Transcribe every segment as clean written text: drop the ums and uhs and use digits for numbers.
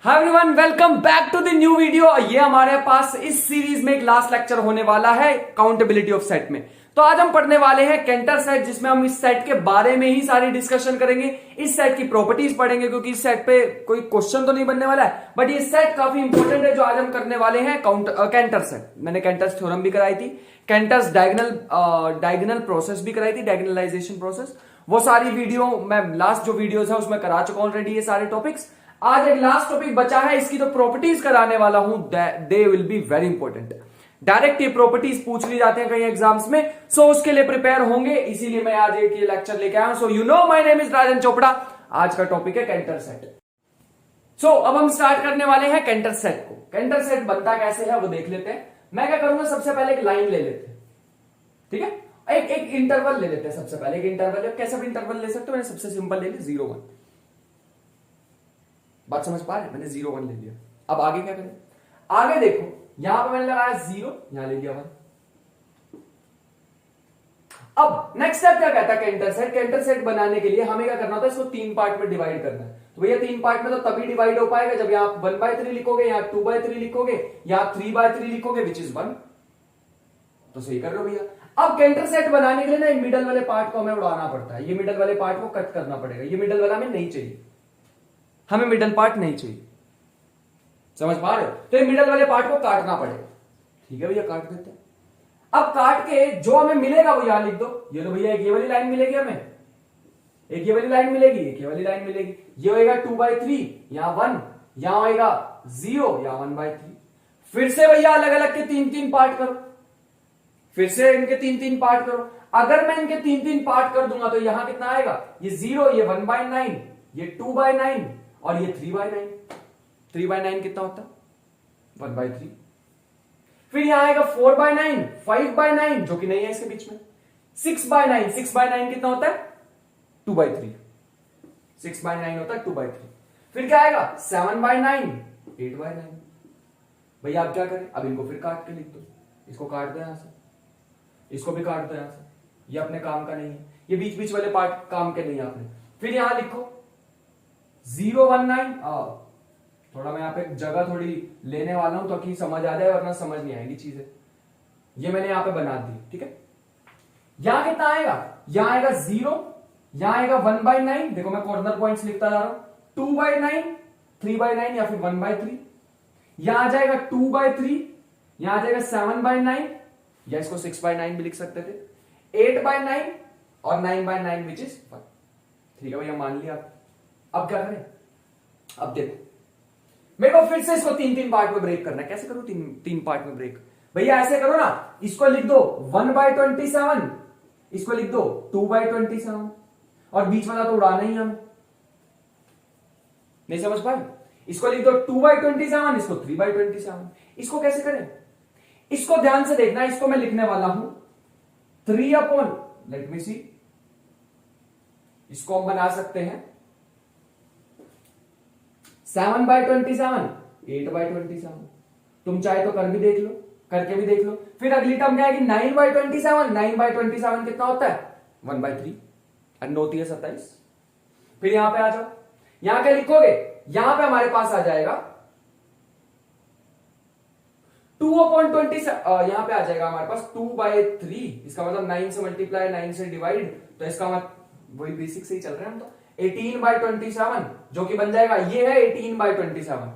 Hi everyone, welcome back to the new video. ये हमारे पास इस सीरीज में एक लास्ट लेक्चर होने वाला है काउंटेबिलिटी ऑफ सेट में। तो आज हम पढ़ने वाले हैं कैंटर सेट, जिसमें हम इस सेट के बारे में ही सारी डिस्कशन करेंगे। इस सेट की प्रॉपर्टीज पढ़ेंगे, क्योंकि इस सेट पे कोई क्वेश्चन तो नहीं बनने वाला है, बट ये सेट काफी इंपॉर्टेंट है जो आज हम करने वाले हैं। कैंटर सेट मैंने कैंटर्स थ्योरम भी कराई थी, कैंटर्स डायगोनल प्रोसेस भी कराई थी, डायगोनलाइजेशन प्रोसेस। वो सारी वीडियो मैं लास्ट जो वीडियोस है उसमें करा चुका हूं ऑलरेडी ये सारे टॉपिक्स। आज एक लास्ट टॉपिक बचा है, इसकी तो प्रॉपर्टीज कराने वाला हूं, they will be very important. Direct ये प्रॉपर्टीज पूछ ली जाते हैं कई एग्जाम्स में, सो उसके लिए प्रिपेयर होंगे, इसीलिए मैं आज एक ये लेक्चर लेके आया हूं। So you know my name is Rajan Chopra. आज का टॉपिक है कैंटर सेट। सो अब हम स्टार्ट करने वाले हैं कैंटर सेट को। कैंटर सेट बनता कैसे है वो देख लेते हैं। मैं क्या करूंगा, सबसे पहले एक लाइन ले लेते हैं, ठीक है। एक इंटरवल ले लेते हैं। सबसे पहले एक इंटरवल, कैसा भी इंटरवल ले सकते हो, मैंने सबसे सिंपल ले लिया 0 1। बात समझ पा रहे, मैंने 0 1 ले लिया। अब आगे क्या करें, आगे देखो, यहां पे मैंने लगाया 0, यहां ले लिया 1। अब नेक्स्ट स्टेप क्या कहता है कैंटर सेट। कैंटर सेट बनाने के लिए हमें क्या करना होता है, इसको 3 पार्ट में डिवाइड करना है। तो भैया 3 पार्ट में तो तभी डिवाइड हो पाएगा जब यहां 1/3 लिखोगे, यहां 2/3 लिखोगे, यहां 3/3 लिखोगे, विच इज 1। तो सही कर रहे हो भैया। अब कैंटर सेट बनाने के लिए ना मिडल वाले पार्ट को हमें उड़ाना पड़ता है। ये मिडल वाले पार्ट को कट करना पड़ेगा। ये मिडल वाला हमें नहीं चाहिए, हमें मिडल पार्ट नहीं चाहिए। समझ पा रहे हो? तो ये मिडल वाले पार्ट को काटना पड़ेगा। ठीक है भैया, काट देते हैं। अब काट के जो हमें मिलेगा वो यहां लिख दो। ये लो भैया, एक ये वाली लाइन मिलेगी हमें, एक ये वाली लाइन मिलेगी, एक ये वाली लाइन मिलेगी। ये होएगा 2/3, यहां 1, यहां होएगा 0, यहां 1/3। फिर से भैया अलग अलग के 3-3 पार्ट करो, फिर से इनके 3-3 पार्ट करो। अगर मैं इनके 3-3 पार्ट कर दूंगा तो यहां कितना आएगा, ये 0, ये 1/9, ये 2/9 और ये 3/9। 3/9 कितना होता है, 1/3। फिर यहां आएगा 4/9, 5/9 जो कि नहीं है इसके बीच में, 6/9। 6/9 कितना होता है, 2/3। 6/9 होता है 2/3। फिर क्या आएगा 7/9, 8/9। भैया आप क्या करें, अब इनको फिर काट के लिख दो। इसको काट दो यहां से, इसको भी काट दो यहां से, ये अपने काम का नहीं है, ये बीच बीच वाले पार्ट काम के नहीं है अपने। फिर यहां लिखो 0 1 9। थोड़ा मैं यहां पे जगह थोड़ी लेने वाला हूं ताकि समझ आ जाए, वरना समझ नहीं आएगी चीजें। ये मैंने यहां पे बना दी, ठीक है। यहां कितना आएगा, यहां आएगा 0, यहां आएगा 1/9। देखो मैं कॉर्नर पॉइंट्स लिखता जा रहा हूं, 2/9, 3/9 या फिर 1/3। यहां आ जाएगा 2/3, यहां आ जाएगा 7/9, या इसको 6/9 भी लिख सकते थे, 8/9 और 9/9 विच इज 1। ठीक है भैया, मान लिया। अब क्या करें, अब देखो मेरे को फिर से इसको 3-3 पार्ट में ब्रेक करना है। कैसे करूं 3 पार्ट में ब्रेक, भैया ऐसे करो ना, इसको लिख दो 1/27, इसको लिख दो 2/27, और बीच वाला तो उड़ाना ही हमें, नहीं समझ पाए। इसको लिख दो 2/27, इसको 3/27। इसको कैसे करें, इसको ध्यान से देखना, इसको मैं लिखने वाला हूं 3 लेट मी सी, इसको हम बना सकते हैं 7/27, 8/27। तुम चाहे तो कर भी देख लो, करके भी देख लो। फिर अगली टर्म क्या आएगी 9/27। 9/27 कितना होता है, 1/3, और 9 3 27। फिर यहां पे आ जाओ, यहां क्या लिखोगे, यहां पे हमारे पास आ जाएगा 2/20। यहां पे आ जाएगा हमारे पास 2/3। इसका मतलब 9 से मल्टीप्लाई, 9 से डिवाइड, तो इसका मतलब वही बेसिक से ही चल रहे हैं हम तो। 18/27 जो कि बन जाएगा, ये है 18/27।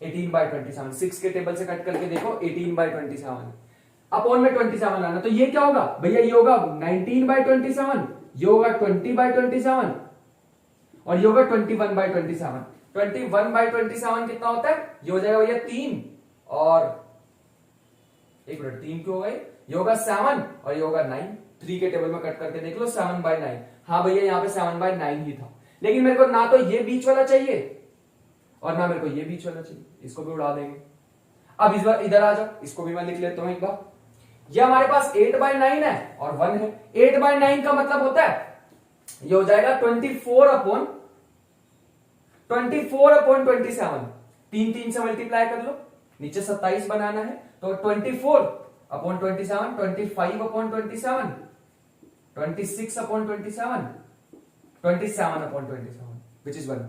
18/27 6 के टेबल से कट करके देखो, 18/27 अपॉन में 27 लाना। तो ये क्या होगा भैया, ये होगा 19/27, ये होगा 20/27 और ये होगा 21/27। 21/27 कितना होता है, ये हो जाएगा भैया 3, और एक मिनट 3 क्यों होगा, ये होगा 7 और ये होगा 9। 3 के टेबल में कट करके देख लो, 7/9। हाँ भैया यहाँ पे 7/9 ही था, लेकिन मेरे को ना तो ये बीच वाला चाहिए और ना मेरे को ये बीच वाला चाहिए, इसको भी उड़ा देंगे। अब इस बार इधर आ जाओ, इसको भी मैं लिख लेता हूं एक बार। ये हमारे पास 8/9 है और 1 है। 8/9 का मतलब होता है, ये हो जाएगा 24/27। 3 से मल्टीप्लाई कर लो, नीचे 27 बनाना है, तो 24/27, 25/27, 26/27, 27/27 विच इज 1।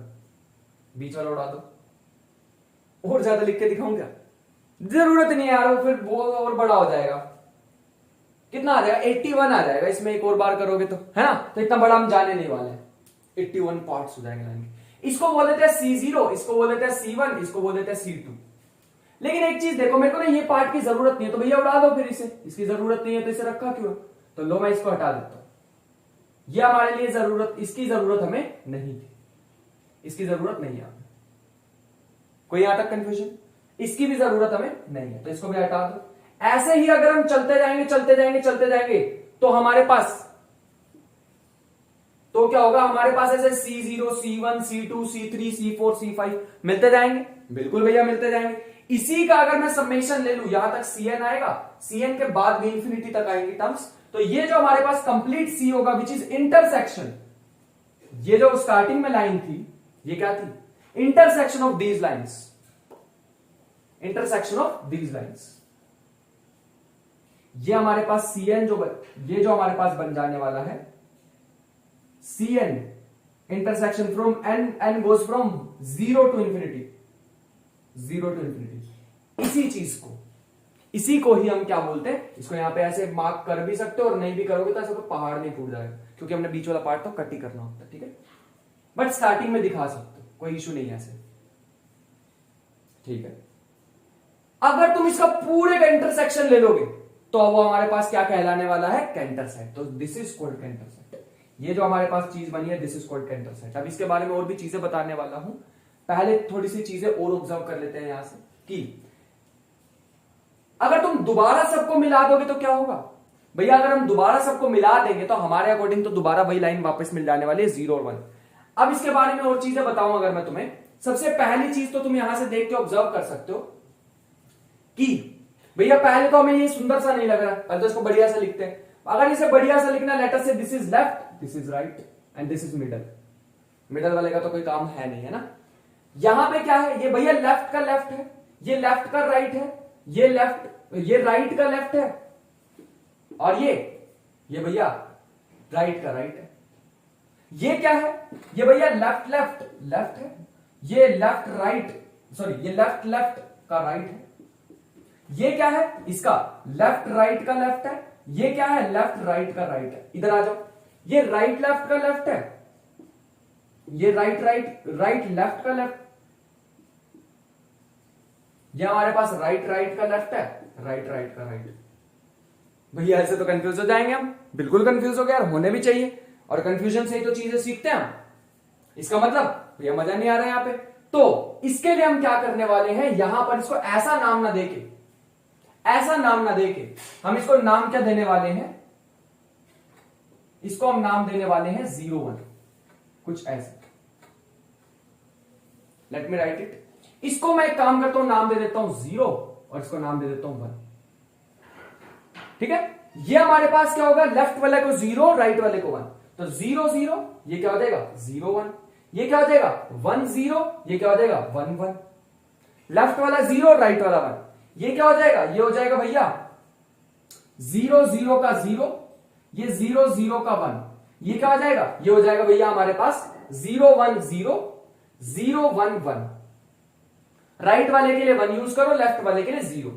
बीच वाला उड़ा दो, और ज्यादा लिख के दिखाऊं क्या? जरूरत नहीं है यार, वो फिर वो और बड़ा हो जाएगा। कितना आ जाएगा? 81 आ जाएगा इसमें, एक और बार करोगे तो, है ना? तो इतना बड़ा हम जाने नहीं वाले हैं। 81 पार्ट्स हो जाएंगे लाइन के। इसको बोल देते हैं C0, इसको बोल देते हैं C1, इसको बोल देते हैं C2। लेकिन एक चीज देखो, मेरे को ना ये पार्ट की जरूरत नहीं है, तो भैया उड़ा दो फिर इसे। इसकी जरूरत नहीं है तो इसे रखा क्यों? तो लो मैं इसको हटा देता हूं। ये हमारे लिए जरूरत, इसकी जरूरत हमें नहीं थी, इसकी जरूरत नहीं है हमें। कोई यहां तक कंफ्यूजन? इसकी भी जरूरत हमें नहीं है, तो इसको भी हटा दो। ऐसे ही अगर हम चलते जाएंगे चलते जाएंगे चलते जाएंगे तो हमारे पास, तो क्या होगा? हमारे पास ऐसे C0, C1, C2, C3, C4, C5 मिलते जाएंगे। बिल्कुल भैया मिलते जाएंगे। इसी का अगर मैं समेशन ले लूं, यहां तक Cn आएगा, Cn के बाद भी इंफिनिटी तक आएंगी टर्म्स। तो ये जो हमारे पास कंप्लीट C होगा विच इज इंटरसेक्शन, ये जो स्टार्टिंग में लाइन थी ये क्या थी? Intersection of these lines, intersection of these lines. ये हमारे पास Cn ये जो हमारे पास बन जाने वाला है Cn intersection from n goes from 0 to infinity, 0 to infinity. इसी को ही हम क्या बोलते हैं? इसको यहां पे ऐसे मार्क कर भी सकते हो और नहीं भी करोगे तो ऐसा कोई पहाड़ नहीं टूट जाएगा, क्योंकि हमने बीच वाला पार्ट तो कट ही करना होता है, ठीक है? बट स्टार्टिंग में दिखा सकते हो, कोई इशू नहीं है ऐसे, ठीक है? अगर तुम इसका पूरे का इंटरसेक्शन ले लोगे तो वो हमारे पास क्या कहलाने वाला है? कैंटरसेट। तो दिस इज कॉल्ड कैंटरसेट। ये जो हमारे पास चीज बनी है दिस इज कॉल्ड कैंटरसेट। अब इसके बारे में और भी चीजें बताने वाला हूं, पहले थोड़ी सी चीजें और ऑब्जर्व कर लेते हैं यहां से कि अगर तुम दोबारा सबको मिला दोगे तो क्या होगा? भैया अगर हम दोबारा सबको मिला देंगे तो हमारे अकॉर्डिंग तो दोबारा वही लाइन वापस मिल जाने वाली है 0 और 1। अब इसके बारे में और चीजें बताऊं अगर मैं तुम्हें, सबसे पहली चीज तो तुम यहां से देख के ऑब्जर्व कर सकते हो कि भैया पहले तो हमें ये सुंदर सा नहीं लग रहा, पहले तो इसको बढ़िया सा लिखते हैं। अगर इसे बढ़िया सा लिखना, लेटर से this is left, this is right and this is middle. Middle वाले का तो कोई काम है नहीं, है ना? यहां पे क्या है? ये भैया लेफ्ट का लेफ्ट है, ये लेफ्ट का राइट है, ये लेफ्ट, ये राइट का लेफ्ट है, और ये भैया राइट का राइट है। ये क्या है? ये भैया लेफ्ट लेफ्ट लेफ्ट है, ये लेफ्ट राइट, सॉरी ये लेफ्ट लेफ्ट का राइट है। ये क्या है? इसका लेफ्ट राइट का लेफ्ट है। ये क्या है? लेफ्ट राइट का राइट है। इधर आ जाओ, ये राइट लेफ्ट का लेफ्ट है, ये राइट राइट राइट लेफ्ट का लेफ्ट, ये हमारे पास राइट राइट का लेफ्ट है, राइट राइट का राइट। भैया ऐसे तो कंफ्यूज हो जाएंगे हम, बिल्कुल कंफ्यूज हो गया यार, होने भी चाहिए, और कंफ्यूजन से ही तो चीजें सीखते हैं हम। इसका मतलब भैया मजा नहीं आ रहा है यहां पे, तो इसके लिए हम क्या करने वाले हैं? यहां पर इसको ऐसा नाम ना देके, ऐसा नाम ना देके हम इसको नाम क्या देने वाले हैं? इसको हम नाम देने वाले हैं 0 1, कुछ ऐसा। Let me right it. इसको मैं एक काम करता हूं, नाम दे देता हूं 0 और इसको नाम दे देता हूं 1, ठीक है? ये हमारे पास क्या होगा? लेफ्ट वाले को 0, राइट वाले को 1। तो 0 0, ये क्या हो जाएगा? 0 1। ये क्या हो जाएगा? 1 0, ये क्या हो जाएगा? 1 1। लेफ्ट वाला 0, राइट वाला 1, ये क्या हो जाएगा? ये हो जाएगा भैया 0 0 का 0, ये 0 0 का 1, ये क्या हो जाएगा? ये हो जाएगा भैया हमारे पास 0 1 0 0 1 1। राइट वाले के लिए 1 यूज करो, लेफ्ट वाले के लिए 0।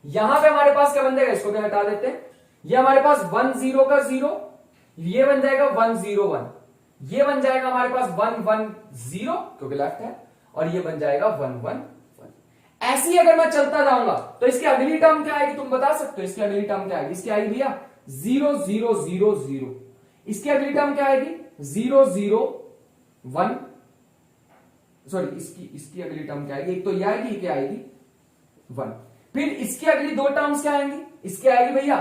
यहां पे हमारे पास क्या बन जाएगा? इसको भी हटा देते हैं। ये हमारे पास 1 0 का 0, ये बन जाएगा 1 0 1, ये बन जाएगा हमारे पास 1 1 0 क्योंकि लेफ्ट है, और ये बन जाएगा 1 1 1। ऐसी अगर मैं चलता जाऊंगा तो इसकी अगली टर्म क्या आएगी? तुम बता सकते हो इसकी अगली टर्म क्या आएगी? इसकी आएगी भैया 0 0 0 0। इसकी अगली टर्म क्या आएगी? 0 0 1, सॉरी इसकी अगली टर्म क्या आएगी? एक तो ये आएगी, क्या आएगी? 1। फिर इसकी अगली दो टर्म्स क्या आएंगी? इसकी आएगी भैया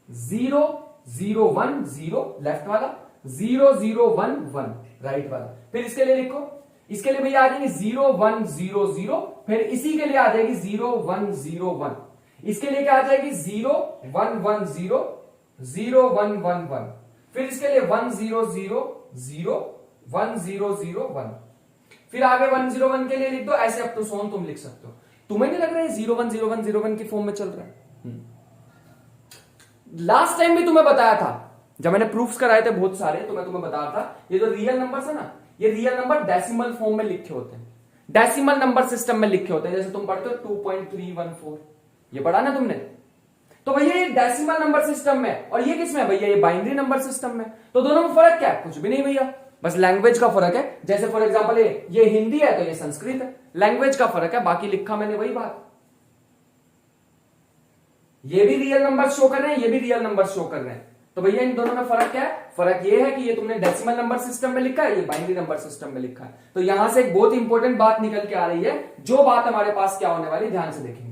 0 0 1 0 लेफ्ट वाला, 0 0 1 1 राइट वाला। फिर इसके लिए लिखो, इसके लिए भैया आ जाएंगे 0 1 0 0, फिर इसी के लिए आ जाएगी 0 1 0 1। इसके लिए क्या आ जाएगी? 0 1 1 0 0 1 1 1। फिर इसके लिए 1 0 0 0 1 0 0 1। फिर आगे 1 0 1 के लिए लिख दो, ऐसे अप टू सोन तुम लिख सकते हो। तुम्हें नहीं लग रहा है 0 1 0 1 0 1 की फॉर्म में चल रहा है? लास्ट टाइम भी तुम्हें बताया था, जब मैंने प्रूफ्स कराए थे बहुत सारे, तो मैं तुम्हें बताया था ये जो रियल नंबर्स है ना, ये रियल नंबर डेसिमल फॉर्म में लिखे होते हैं। डेसिमल नंबर सिस्टम में लिखे होते हैं, जैसे तुम पढ़ते हो 2.314, ये पढ़ा ना तुमने। तो भैया ये डेसिमल नंबर सिस्टम में, और ये किसमें भैया, ये बाइनरी नंबर सिस्टम में। तो दोनों में फर्क क्या है, कुछ भी नहीं भैया, बस लैंग्वेज का फर्क है। जैसे फॉर एग्जांपल ये हिंदी है तो ये संस्कृत है, लैंग्वेज का फर्क है, बाकी लिखा मैंने वही बात। ये भी रियल नंबर शो कर रहे हैं, ये भी रियल नंबर शो कर रहे हैं। तो भैया इन दोनों में फर्क क्या है, फर्क ये है कि ये तुमने डेसिमल नंबर सिस्टम में लिखा है, ये बाइनरी नंबर सिस्टम में लिखा है। तो यहां से एक बहुत इंपॉर्टेंट बात निकल के आ रही है, जो बात हमारे पास क्या होने वाली, ध्यान से देखेंगे।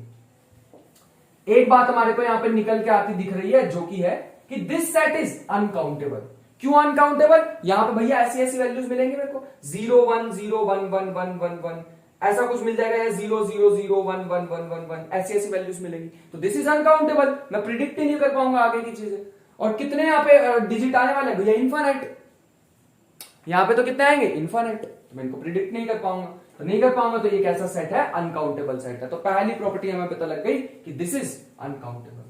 एक बात हमारे को यहां पे निकल के आती दिख रही है, जो कि है कि दिस सेट इज अनकाउंटेबल। क्यों अनकाउंटेबल, यहां पे भैया ऐसी ऐसी वैल्यूज मिलेंगे मेरे को, 0 1 0 1 1 1 1 1 ऐसा कुछ मिल जाएगा, या 0 0 0 1 1 1 1 1 ऐसी ऐसी वैल्यूज मिलेंगी। तो दिस इज अनकाउंटेबल, मैं प्रिडिक्ट ही नहीं कर पाऊंगा आगे की चीजें। और कितने यहाँ पे डिजिट आने वाले भैया, इनफाइनाइट। यहां पे तो कितने आएंगे, इनफाइनाइट। तो मैं इनको प्रिडिक्ट नहीं कर पाऊंगा, तो नहीं कर पाऊंगा, तो ये कैसा सेट है, अनकाउंटेबल सेट है। तो पहली प्रॉपर्टी हमें पता लग गई कि दिस इज अनकाउंटेबल,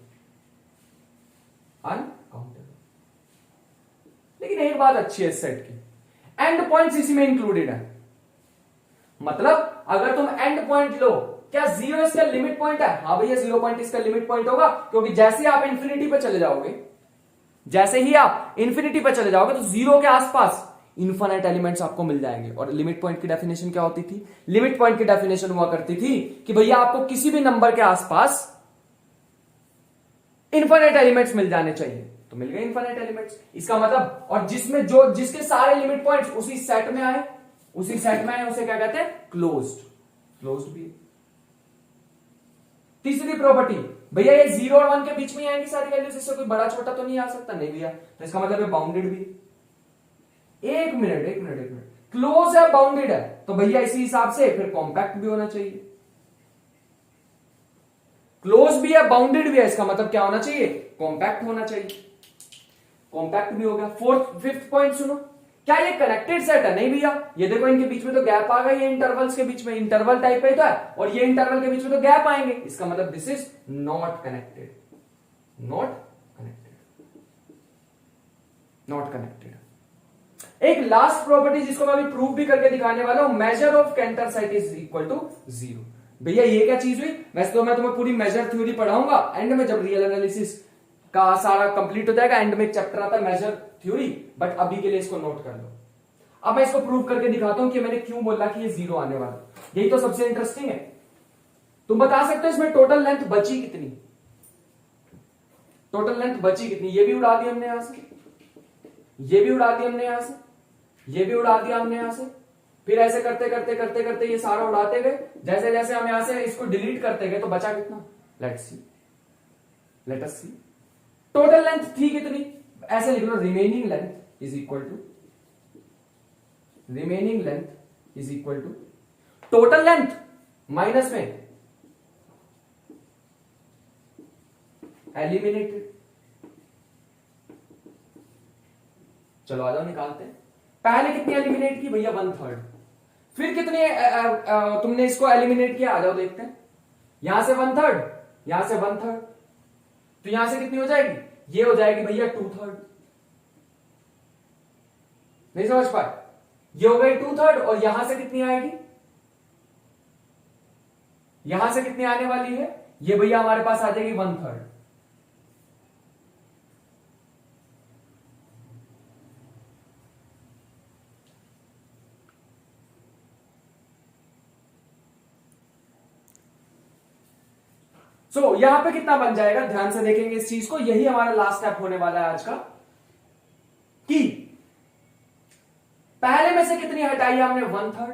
अनकाउंटेबल। लेकिन एक बात अच्छी है इस सेट की, एंड पॉइंट्स इसी में इंक्लूडेड है। मतलब अगर तुम एंड पॉइंट लो, क्या 0 इसका लिमिट पॉइंट है, हाँ भैया 0 पॉइंट इसका लिमिट पॉइंट होगा, क्योंकि जैसे ही आप इंफिनिटी पे चले जाओगे, जैसे ही आप इंफिनिटी पे चले जाओगे, तो 0 के आसपास इनफाइनाइट एलिमेंट्स आपको मिल जाएंगे। और लिमिट पॉइंट की डेफिनेशन क्या होती थी, लिमिट पॉइंट की डेफिनेशन हुआ करती थी कि भैया आपको किसी भी नंबर के आसपास इनफाइनाइट एलिमेंट्स मिल जाने चाहिए। तो मिल गए इनफाइनाइट एलिमेंट्स, इसका मतलब, और जिसमें जो जिसके सारे लिमिट पॉइंट्स उसी सेट में आए, उसी सेट में आए, उसे क्या कहते हैं, क्लोज्ड। क्लोज्ड भी। तीसरी प्रॉपर्टी भैया, ये 0 और 1 के बीच में आएंगी सारी वैल्यूज, इससे कोई बड़ा छोटा तो नहीं आ सकता, नहीं भैया, तो इसका मतलब है बाउंडेड भी। एक मिनट, क्लोज है, बाउंडेड है, तो भैया इसी हिसाब से फिर कॉम्पैक्ट भी होना चाहिए। क्लोज भी है, बाउंडेड भी है, इसका मतलब क्या होना चाहिए, कॉम्पैक्ट होना चाहिए। कॉम्पैक्ट भी हो गया। फिफ्थ पॉइंट सुनो, क्या ये कनेक्टेड सेट है, नहीं भैया, ये देखो इनके बीच में तो गैप आ गई है, इंटरवल्स के बीच में, इंटरवल टाइप है तो है, और ये इंटरवल के बीच में तो गैप आएंगे, इसका मतलब this is not connected, not connected, not connected. एक लास्ट प्रॉपर्टी जिसको मैं अभी प्रूव भी करके दिखाने वाला हूं, measure of Cantor set is equal to 0। भैया ये क्या चीज हुई, वैसे तो मैं तुम्हें पूरी मेजर थ्योरी पढ़ाऊंगा एंड में, जब रियल एनालिसिस का सारा कंप्लीट हो जाएगा, एंड में एक चैप्टर आता है मेजर थ्योरी, बट अभी के लिए इसको नोट कर लो। अब मैं इसको प्रूव करके दिखाता हूं कि मैंने क्यों बोला कि ये 0 आने वाला, यही तो सबसे इंटरेस्टिंग है। तुम बता सकते हो इसमें टोटल लेंथ बची कितनी, टोटल लेंथ बची कितनी, ये भी उड़ा दी हमने यहां से, ये भी उड़ा दी हमने यहां से, ये भी उड़ा दिया हमने यहां से, फिर ऐसे करते करते करते करते ये सारा उड़ाते गए, जैसे जैसे हम यहां से इसको डिलीट करते गए, तो बचा कितना, let's see, let us see. Total length थी कितनी, ऐसे लिख लो, remaining length is equal to, remaining length is equal to total length minus में एलिमिनेटेड। चलो आ जाओ निकालते हैं। पहले कितनी एलिमिनेट की भैया, 1/3। फिर कितने तुमने इसको एलिमिनेट किया, आ जाओ देखते हैं। यहां से 1/3, यहां से 1/3, तो यहां से कितनी हो जाएगी, ये हो जाएगी भैया 2/3। नहीं समझ पाए, ये हो गई 2/3, और यहां से कितनी आएगी, यहां से कितनी आने वाली है, ये भैया हमारे पास आ जाएगी 1/3। सो यहां पे कितना बन जाएगा, ध्यान से देखेंगे इस चीज को, यही हमारा लास्ट स्टेप होने वाला है आज का, कि पहले में से कितनी हटाई है हमने, 1/3,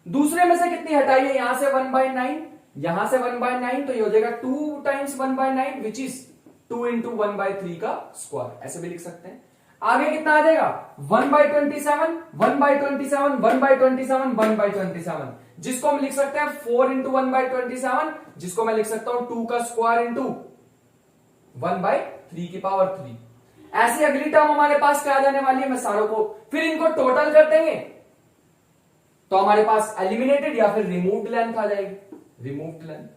दूसरे में से कितनी हटाई है, यहां से 1/9, यहां से 1/9, तो ये हो जाएगा 2 टाइम्स 1/9 विच इज 2 इंटू 1/3 का स्क्वायर, ऐसे भी लिख सकते हैं। आगे कितना आ जाएगा, 1/27, 1/27, 1/27, 1/27, जिसको हम लिख सकते हैं 4 इंटू 1/27, जिसको मैं लिख सकता हूं 2 का स्क्वायर इंटू 1/3 की पावर 3। ऐसी अगली टर्म हमारे पास क्या आ जाने वाली है, मैं सारों को फिर इनको टोटल कर देंगे, तो हमारे पास एलिमिनेटेड या फिर रिमूव्ड लेंथ आ जाएगी, रिमूव्ड लेंथ।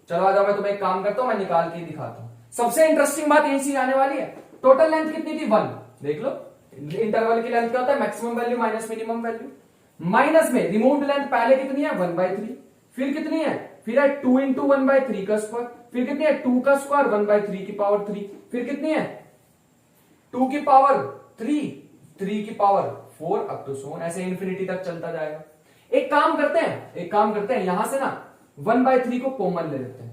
चलो आ जाओ, मैं तुम्हें एक काम करता हूं, मैं निकाल के दिखाता हूं। सबसे इंटरेस्टिंग बात यहीं से आने वाली है। टोटल लेंथ कितनी थी, 1, देख लो, इंटरवल की लेंथ क्या होता है, maximum value minus minimum value. Minus में रिमूव्ड लेंथ पहले कितनी है 1/3, फिर कितनी है, फिर है 2 इंटू 1/3 का स्क्वायर, फिर कितनी है 2 का स्क्वायर 1/3 की पावर 3, फिर कितनी है 2 की पावर 3, 3 की पावर 4 अप टू सो ऐसे इन्फिनिटी तक चलता जाएगा। एक काम करते हैं यहां से ना 1/3 को कॉमन ले लेते हैं।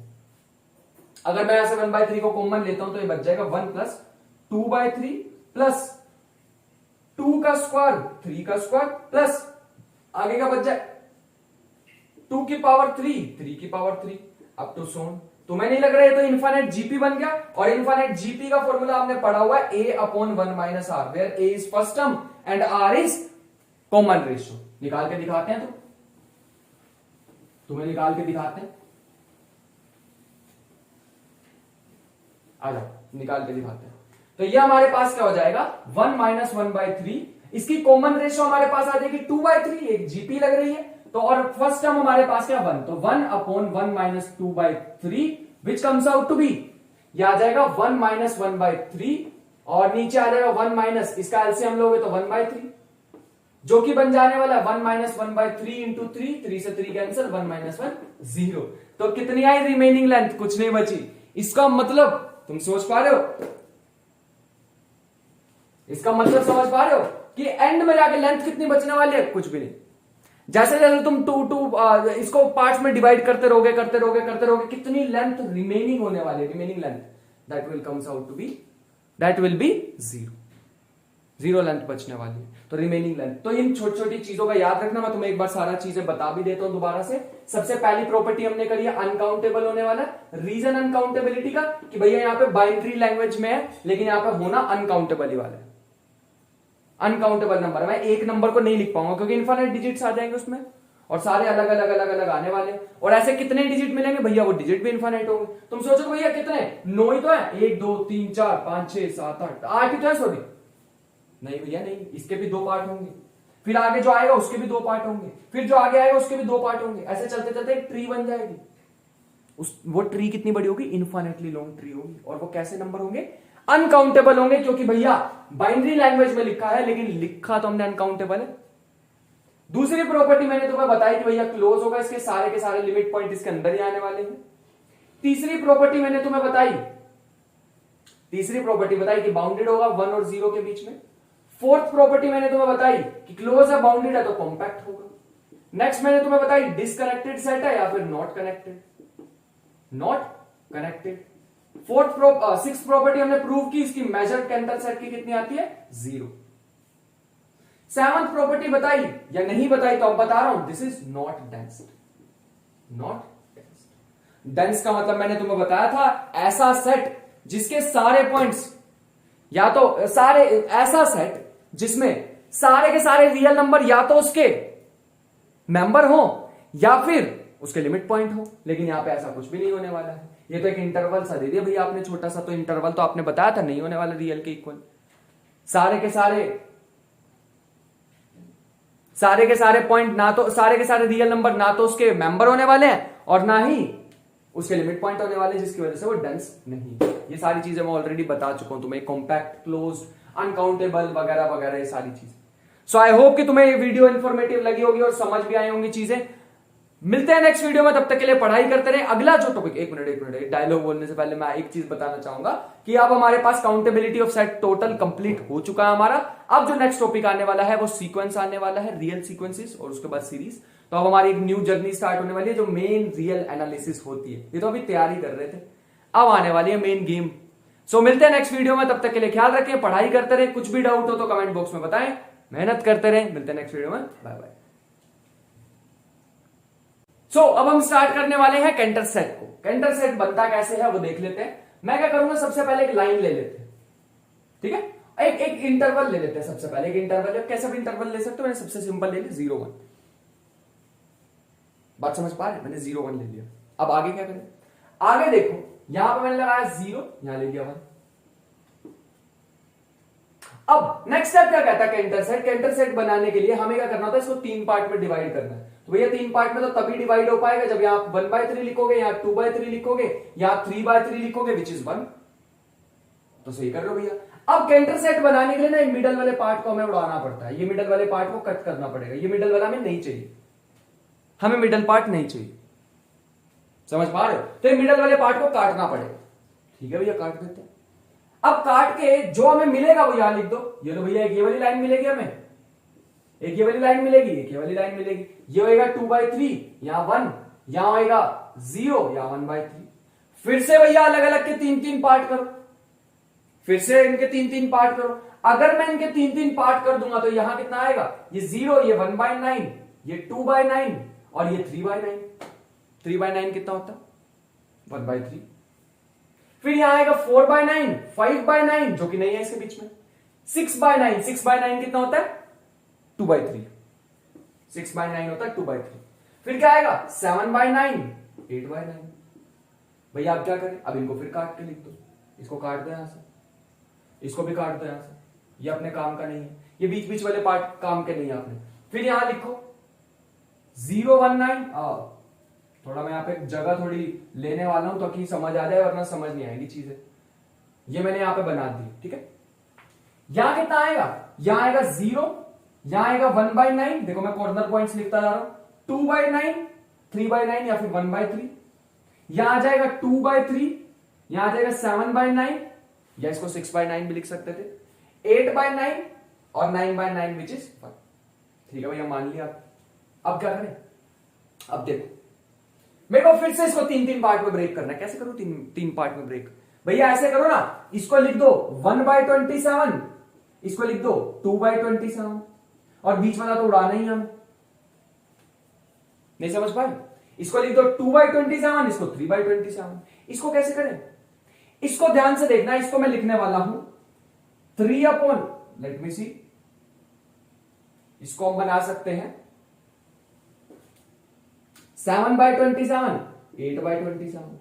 अगर मैं यहां से 1/3 को कॉमन लेता हूं तो ये बच जाएगा 1 प्लस 2/3 प्लस 2 का स्क्वायर 3 का स्क्वायर प्लस आगे का बच जाए 2 की पावर 3, 3 की पावर 3 अप टू सोन। तुम्हें नहीं लग रहा है तो इनफाइनाइट जीपी बन गया, और इनफाइनाइट जीपी का फॉर्मूला हमने पढ़ा हुआ है a/1 minus r, where a is first term and r is common ratio. निकाल के दिखाते हैं, तो तुम्हें निकाल के दिखाते हैं, आ जाओ निकाल के दिखाते हैं। तो ये हमारे पास क्या हो जाएगा 1 माइनस 1/3, इसकी कॉमन रेशियो हमारे पास आ जाएगी 2/3, एक जीपी लग रही है तो, और फर्स्ट टर्म हमारे पास क्या 1, तो 1/1 minus 2/3 which comes out to be, ये आ जाएगा 1 माइनस 1/3 और नीचे आ जाएगा 1 माइनस, इसका एलसीएम लोगे तो 1/3 जो कि बन जाने वाला है 1 माइनस 1/3 इंटू 3, 3 से 3 कैंसिल, 1 माइनस 1 0। तो कितनी आई रिमेनिंग लेंथ, कुछ नहीं बची। इसका मतलब तुम समझ पा रहे हो, इसका मतलब समझ पा रहे हो कि एंड में जाके लेंथ कितनी बचने वाली है, कुछ भी नहीं। जैसे जैसे तुम इसको पार्ट्स में डिवाइड करते रहोगे कितनी लेंथ रिमेनिंग होने वाली है, remaining length that will comes out to be, that will be 0 length बचने वाली है, तो रिमेनिंग लेंथ। तो इन छोटी छोटी चीजों का याद रखना, मैं तुम्हें एक बार सारा चीजें बता भी देता हूं दोबारा से। सबसे पहली प्रॉपर्टी हमने करी है अनकाउंटेबल होने वाला, रीजन अनकाउंटेबिलिटी का कि भैया यहाँ पे बाइनरी लैंग्वेज में है लेकिन यहाँ पे होना अनकाउंटेबल ही वाला है। अनकाउंटेबल नंबर मैं एक नंबर को नहीं लिख पाऊंगा क्योंकि इनफाइनाइट डिजिट्स आ जाएंगे उसमें और सारे अलग अलग आने वाले, और ऐसे कितने डिजिट मिलेंगे भैया, वो डिजिट भी इनफाइनाइट होंगे। तुम सोचो भैया कितने, 9 ही तो है, 1 2 3 4 5 6 7 8 ही तो है, सॉरी नहीं भैया नहीं, इसके भी 2 पार्ट होंगे, फिर आगे जो आएगा उसके भी 2 पार्ट होंगे, फिर जो आगे आएगा उसके भी 2 पार्ट होंगे, ऐसे चलते चलते एक ट्री बन जाएगी। वो ट्री कितनी बड़ी होगी, इनफाइनाइटली लॉन्ग ट्री होगी, और वो कैसे नंबर होंगे, अनकाउंटेबल होंगे, क्योंकि भैया बाइनरी लैंग्वेज में लिखा है लेकिन लिखा तो हमने अनकाउंटेबल है। दूसरी प्रॉपर्टी मैंने तुम्हें बताई कि भैया क्लोज होगा, इसके सारे के सारे लिमिट पॉइंट इसके अंदर ही आने वाले हैं। तीसरी प्रॉपर्टी मैंने तुम्हें बताई, कि बाउंडेड होगा 1 और 0 के बीच में। फोर्थ प्रॉपर्टी मैंने तुम्हें बताई कि क्लोज है, बाउंडेड है तो कॉम्पैक्ट होगा। नेक्स्ट मैंने तुम्हें बताई डिसकनेक्टेड सेट है या फिर नॉट कनेक्टेड। सिक्स प्रॉपर्टी हमने प्रूव की, इसकी मेजर कैंटल सेट की कितनी आती है 0। सेवंथ प्रॉपर्टी बताई या नहीं बताई तो अब बता रहा हूं, this is not dense. Dense का मतलब मैंने तुम्हें बताया था ऐसा सेट जिसके सारे पॉइंट्स, या तो सारे ऐसा सेट जिसमें सारे के सारे रियल नंबर या तो उसके मेंबर हो या फिर उसके लिमिट पॉइंट हो, लेकिन यहां पे ऐसा कुछ भी नहीं होने वाला है। ये तो एक इंटरवल सा दे दिया भैया आपने छोटा सा, तो इंटरवल तो आपने बताया था नहीं होने वाला रियल के इक्वल। सारे के सारे पॉइंट ना तो, सारे के सारे रियल नंबर ना तो उसके मेंबर होने वाले हैं और ना ही उसके लिमिट पॉइंट होने वाले, जिसकी वजह से वो डेंस नहीं। ये सारी चीजें मैं ऑलरेडी बता चुका हूं तुम्हें, कॉम्पैक्ट, क्लोज्ड, अनकाउंटेबल वगैरह वगैरह ये सारी चीजें। सो आई होप कि तुम्हें ये वीडियो इंफॉर्मेटिव लगी होगी और समझ भी आई होंगी चीजें। मिलते हैं नेक्स्ट वीडियो में, तब तक के लिए पढ़ाई करते रहे। अगला जो टॉपिक, एक मिनट डायलॉग बोलने से पहले मैं एक चीज बताना चाहूंगा कि अब हमारे पास countability of set total complete हो चुका है हमारा। अब जो नेक्स्ट टॉपिक आने वाला है वो सीक्वेंस आने वाला है, रियल सीक्वेंसेस, और उसके बाद सीरीज। तो अब हमारी एक न्यू जर्नी स्टार्ट होने वाली है जो मेन रियल एनालिसिस होती है। ये तो अभी तैयारी कर रहे थे, अब आने वाली है मेन गेम। सो मिलते हैं नेक्स्ट वीडियो में, तब तक के लिए ख्याल रखें, पढ़ाई करते रहे। कुछ भी डाउट हो तो कमेंट बॉक्स में बताएं, मेहनत करते रहे। मिलते हैं नेक्स्ट वीडियो में, बाय बाय। सो अब हम स्टार्ट करने वाले हैं कैंटर सेट को। कैंटर सेट बनता कैसे है वो देख लेते हैं। मैं क्या करूंगा, सबसे पहले एक लाइन ले लेते हैं, ठीक है, एक इंटरवल ले लेते हैं। सबसे पहले एक इंटरवल, कैसे भी इंटरवल ले सकते हो, मैंने सबसे सिंपल ले लिया 0 1। बात समझ पा रहे, मैंने 0 1 ले लिया। अब आगे क्या करें, आगे देखो, यहां पर मैंने लगाया 0, यहां ले लिया 1। अब नेक्स्ट स्टेप क्या कहता है, कैंटर सेट। कैंटर सेट बनाने के लिए हमें क्या करना होता है, इसको 3 पार्ट में डिवाइड करना है। तो भैया 3 पार्ट में तो तभी डिवाइड हो पाएगा जब यहां 1/3 लिखोगे, यहां 2/3 लिखोगे, यहां 3/3 लिखोगे, विच इज 1। तो सही कर लो भैया। अब कैंटर सेट बनाने के लिए ना मिडल वाले पार्ट को हमें उड़ाना पड़ता है, ये मिडल वाले पार्ट को कट करना पड़ेगा, ये मिडल वाला हमें नहीं चाहिए, हमें मिडल पार्ट नहीं चाहिए, समझ पा रहे हो? तो ये मिडल वाले पार्ट को काटना पड़ेगा। ठीक है भैया, काट देते हैं। अब काट के जो हमें मिलेगा वो यहां लिख दो। ये लो भैया, एक ये वाली लाइन मिलेगी हमें, एक ये वाली लाइन मिलेगी, एक ये वाली लाइन मिलेगी। ये होएगा 2/3, यहां 1, यहां होएगा 0, यहां 1/3। फिर से भैया अलग अलग के 3-3 पार्ट करो, फिर से इनके 3-3 पार्ट करो। अगर मैं इनके 3-3 पार्ट कर दूंगा तो यहां कितना आएगा, ये 0, ये 1/9, ये 2/9 और ये 3/9। 3/9 कितना होता है, 1/3। फिर यहां आएगा 4/9, 5/9 जो कि नहीं है इसके बीच में, 6/9, 6/9 कितना होता है, 2/3। 6/9 होता है 2/3। फिर क्या आएगा 7/9, 8/9। भैया आप क्या करें, अब इनको फिर काट के लिख दो, इसको काट दो यहां से, इसको भी काट दो यहां से, ये अपने काम का नहीं है, ये बीच बीच वाले पार्ट काम के नहीं है आपने। फिर यहां लिखो 019, थोड़ा मैं यहां पे जगह थोड़ी लेने वाला हूं ताकि समझ आ जाए, वरना समझ नहीं आएगी चीजें। ये मैंने यहां पे बना दी, ठीक है। यहां कितना आएगा, यहां आएगा 0, यहां आएगा 1/9, देखो मैं कॉर्नर पॉइंट्स लिखता जा रहा हूं, 2/9, 3/9 या फिर 1/3। यहां आ जाएगा 2/3, यहां आ जाएगा 7/9, या इसको 6/9 भी लिख सकते थे, 8/9 और 9/9 विच इज 1। ठीक है भैया, मान लिया। अब क्या करें, अब देखो मेरे को फिर से इसको 3-3 पार्ट में ब्रेक करना है। कैसे करूं 3 पार्ट में ब्रेक, भैया ऐसे करो ना, इसको लिख दो 1/27, इसको लिख दो 2/27, और बीच वाला तो उड़ाना ही हम नहीं, समझ पाए? इसको लिख दो 2/27, इसको 3/27। इसको कैसे करें, इसको ध्यान से देखना, इसको मैं लिखने वाला हूं 3 लेट मी सी, इसको हम बना सकते हैं 7/27, 8/27।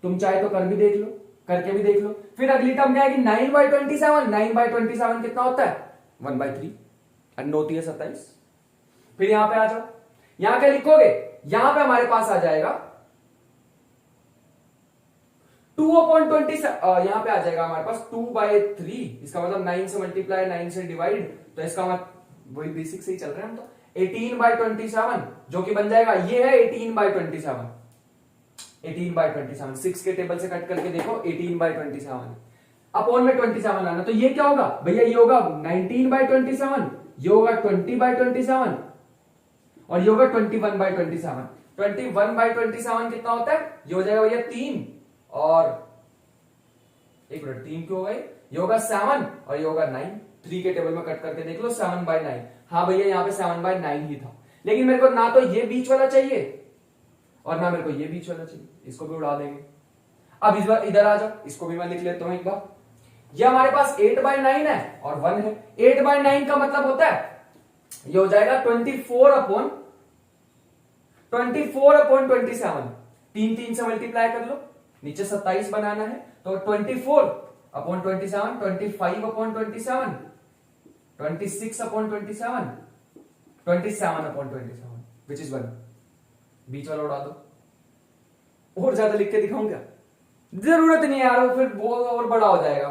तुम चाहे तो कर भी देख लो, करके भी देख लो। फिर अगली टर्म क्या आएगी 9/27, 9/27 कितना होता है 1/3, 9 होती है 27। फिर यहां पे आ जाओ, यहां क्या लिखोगे, यहां पे हमारे पास आ जाएगा 2/20, यहां पे आ जाएगा हमारे पास 2/3, इसका मतलब 9 से मल्टीप्लाई, 9 से डिवाइड, तो इसका मतलब वही बेसिक से ही चल रहे हैं हम तो, 18/27 जो कि बन जाएगा, ये है 18/27, 18/27, 6 के टेबल से कट करके देखो 18/27, अपॉन में 27 लाना, तो ये क्या होगा भैया, ये होगा 19/27, ये होगा 20/27 और ये होगा 21/27। 21/27 कितना होता है, ये हो जाएगा भैया 3, और एक मिनट 3 क्यों हो गए, ये होगा 7 और ये होगा 9, 3 के टेबल में कट करके देख लो 7/9। हाँ भैया यहाँ पे 7/9 ही था, लेकिन मेरे को ना तो ये बीच वाला चाहिए और ना मेरे को ये बीच वाला चाहिए, इसको भी उड़ा देंगे। अब इस बार इधर आ जाओ, इसको भी मैं लिख लेता हूं एक बार। ये हमारे पास 8/9 है और 1 है। 8/9 का मतलब होता है ये हो जाएगा 24/27, 3 से मल्टीप्लाई कर लो, नीचे 27 बनाना है, तो 24/27, 25/27, 26/27, 27/27 विच इज 1। बीच वाला उड़ा दो, और ज्यादा लिख के दिखाऊं क्या, जरूरत नहीं यार, फिर वो और बड़ा हो जाएगा।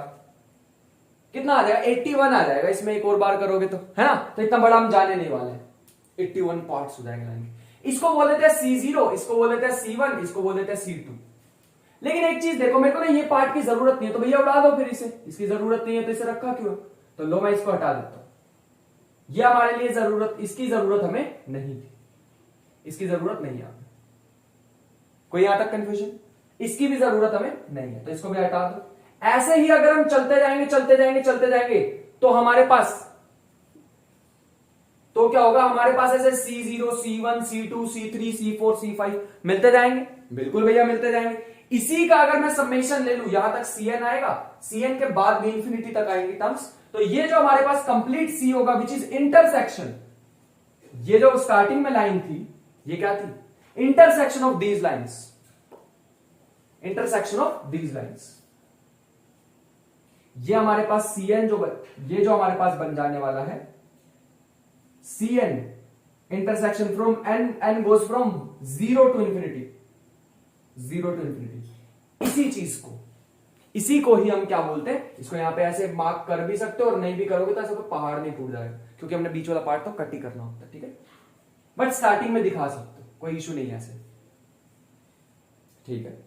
कितना आ जाएगा 81 आ जाएगा, इसमें एक और बार करोगे तो, है ना, तो इतना बड़ा हम जाने नहीं वाले हैं। 81 पार्ट्स हो जाएंगे लाइन। इसको बोल देते हैं C0, इसको बोल देते हैं C1, इसको बोल देते हैं C2। लेकिन एक चीज देखो, मेरे को ना ये पार्ट की जरूरत नहीं है, तो भैया उड़ा दो फिर इसे, इसकी जरूरत नहीं है तो इसे रखा क्यों, तो लो मैं इसको हटा देता हूं। ये हमारे लिए जरूरत, इसकी जरूरत हमें नहीं थी, इसकी जरूरत नहीं है। कोई यहां तक कंफ्यूजन, इसकी भी जरूरत हमें नहीं है, तो इसको भी हटा दो। ऐसे ही अगर हम चलते जाएंगे चलते जाएंगे चलते जाएंगे तो हमारे पास तो क्या होगा, हमारे पास ऐसे C0, C1, C2, C3, C4, C5 मिलते जाएंगे। बिल्कुल भैया मिलते जाएंगे। इसी का अगर मैं समेशन ले लूं, यहां तक Cn आएगा, Cn के बाद भी इंफिनिटी तक आएंगी टर्म्स, तो ये जो हमारे पास कंप्लीट C होगा विच इज इंटरसेक्शन, ये जो स्टार्टिंग में लाइन थी ये क्या थी, intersection of these lines, intersection of these lines. ये हमारे पास Cn ये जो हमारे पास बन जाने वाला है Cn intersection from n goes from 0 to infinity, 0 to infinity। इसी चीज को इसी को ही हम क्या बोलते हैं, इसको यहां पे ऐसे मार्क कर भी सकते हो और नहीं भी करोगे तो ऐसा कोई पहाड़ नहीं टूट जाएगा, क्योंकि हमने बीच वाला पार्ट तो कट ही करना होता है, ठीक है। बट स्टार्टिंग में दिखा सकते हो, कोई इशू नहीं है ऐसे, ठीक है।